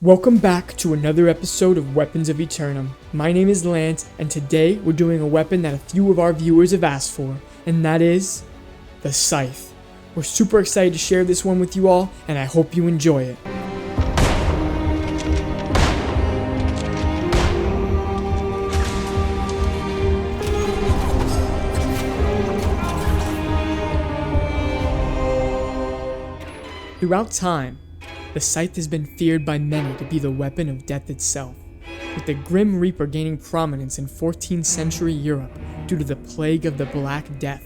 Welcome back to another episode of Weapons of Aeternum. My name is Lance, and today we're doing a weapon that a few of our viewers have asked for, and that is the Scythe. We're super excited to share this one with you all, and I hope you enjoy it. Throughout time, the Scythe has been feared by many to be the weapon of death itself, with the Grim Reaper gaining prominence in 14th century Europe due to the plague of the Black Death,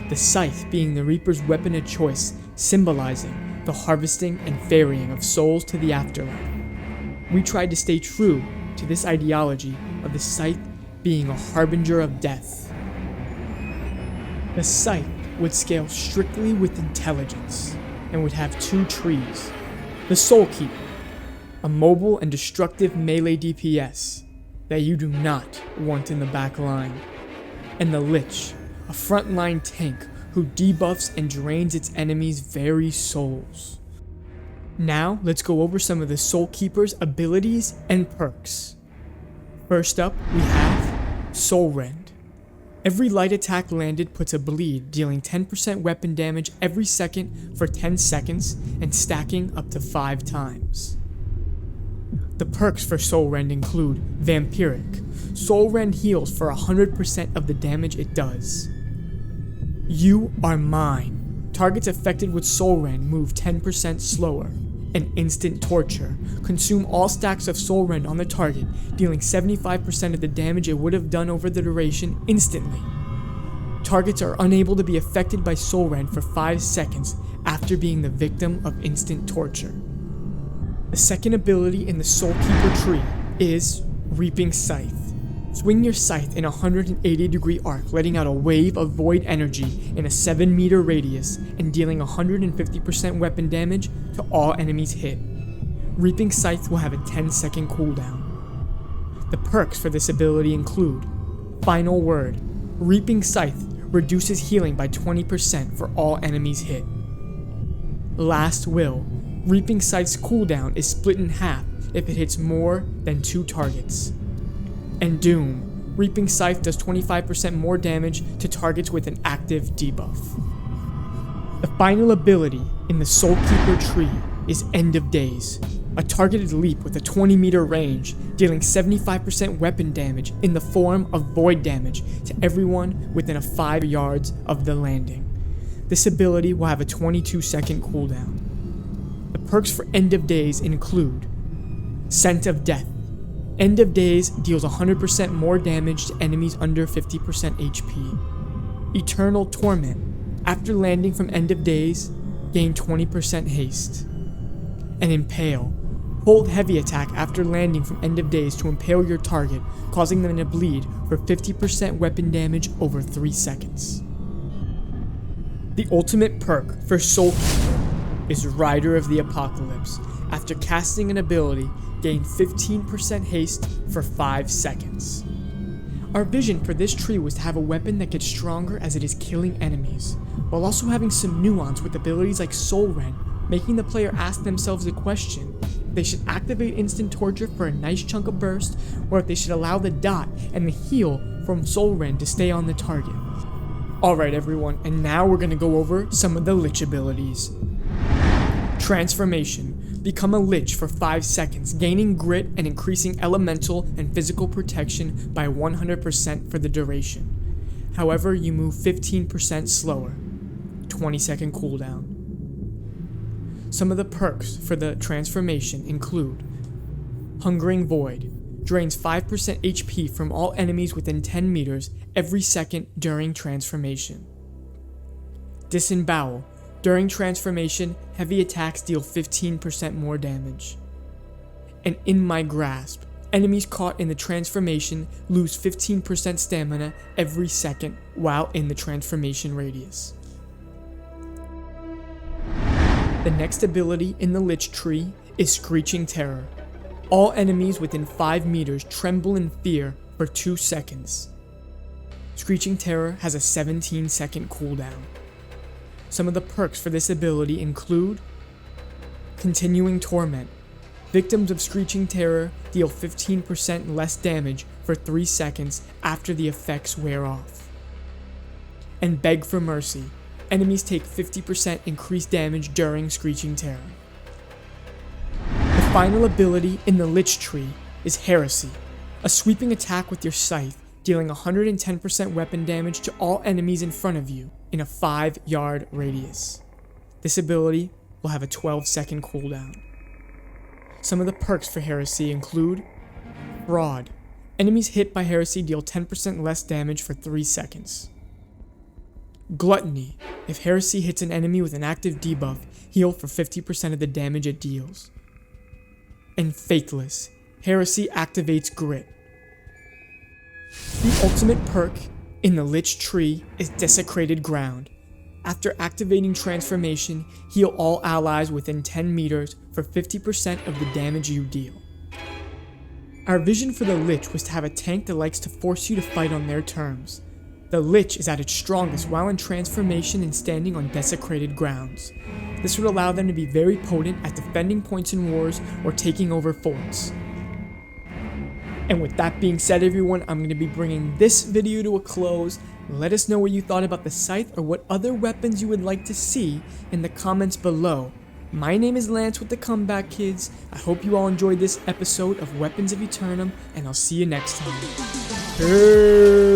the Scythe being the Reaper's weapon of choice, symbolizing the harvesting and ferrying of souls to the afterlife. We tried to stay true to this ideology of the Scythe being a harbinger of death. The Scythe would scale strictly with intelligence and would have two trees. The Soul Keeper, a mobile and destructive melee DPS that you do not want in the back line, and the Lich, a frontline tank who debuffs and drains its enemies' very souls. Now let's go over some of the Soul Keeper's abilities and perks. First up, we have Soul Rend. Every light attack landed puts a bleed, dealing 10% weapon damage every second for 10 seconds and stacking up to 5 times. The perks for Soul Rend include Vampiric. Soul Rend heals for 100% of the damage it does. You Are Mine. Targets affected with Soul Rend move 10% slower. And Instant Torture. Consume all stacks of Soul Rend on the target, dealing 75% of the damage it would have done over the duration instantly. Targets are unable to be affected by Soul Rend for 5 seconds after being the victim of Instant Torture. The second ability in the Soul Keeper tree is Reaping Scythe. Swing your scythe in a 180-degree arc, letting out a wave of void energy in a 7-meter radius and dealing 150% weapon damage to all enemies hit. Reaping Scythe will have a 10-second cooldown. The perks for this ability include Final Word. Reaping Scythe reduces healing by 20% for all enemies hit. Last Will. Reaping Scythe's cooldown is split in half if it hits more than 2 targets. And Doom. Reaping Scythe does 25% more damage to targets with an active debuff. The final ability in the Soul Keeper tree is End of Days, a targeted leap with a 20-meter range, dealing 75% weapon damage in the form of void damage to everyone within 5 yards of the landing. This ability will have a 22-second cooldown. The perks for End of Days include Scent of Death. End of Days deals 100% more damage to enemies under 50% HP. Eternal Torment. After landing from End of Days, gain 20% haste. And Impale. Hold heavy attack after landing from End of Days to impale your target, causing them to bleed for 50% weapon damage over 3 seconds. The ultimate perk for Soul Keeper is Rider of the Apocalypse. After casting an ability, gain 15% haste for 5 seconds. Our vision for this tree was to have a weapon that gets stronger as it is killing enemies, while also having some nuance with abilities like Soul Rend, making the player ask themselves the question if they should activate Instant Torture for a nice chunk of burst, or if they should allow the dot and the heal from Soul Rend to stay on the target. Alright everyone, and now we're going to go over some of the Lich abilities. Transformation. Become a Lich for 5 seconds, gaining grit and increasing elemental and physical protection by 100% for the duration. However, you move 15% slower. 20-second cooldown. Some of the perks for the transformation include Hungering Void. Drains 5% HP from all enemies within 10 meters every second during transformation. Disembowel. During transformation, heavy attacks deal 15% more damage. And In My Grasp. Enemies caught in the transformation lose 15% stamina every second while in the transformation radius. The next ability in the Lich tree is Screeching Terror. All enemies within 5 meters tremble in fear for 2 seconds. Screeching Terror has a 17-second cooldown. Some of the perks for this ability include Continuing Torment. Victims of Screeching Terror deal 15% less damage for 3 seconds after the effects wear off. And Beg for Mercy. Enemies take 50% increased damage during Screeching Terror. The final ability in the Lich Tree is Heresy, a sweeping attack with your Scythe, dealing 110% weapon damage to all enemies in front of you in a 5-yard radius. This ability will have a 12-second cooldown. Some of the perks for Heresy include Fraud. Enemies hit by Heresy deal 10% less damage for 3 seconds. Gluttony. If Heresy hits an enemy with an active debuff, heal for 50% of the damage it deals. And Faithless. Heresy activates Grit. The ultimate perk in the Lich Tree is Desecrated Ground. After activating Transformation, heal all allies within 10 meters for 50% of the damage you deal. Our vision for the Lich was to have a tank that likes to force you to fight on their terms. The Lich is at its strongest while in transformation and standing on desecrated grounds. This would allow them to be very potent at defending points in wars or taking over forts. And with that being said, everyone, I'm going to be bringing this video to a close. Let us know what you thought about the Scythe or what other weapons you would like to see in the comments below. My name is Lance with the Comeback Kids. I hope you all enjoyed this episode of Weapons of Aeternum, and I'll see you next time. Peace.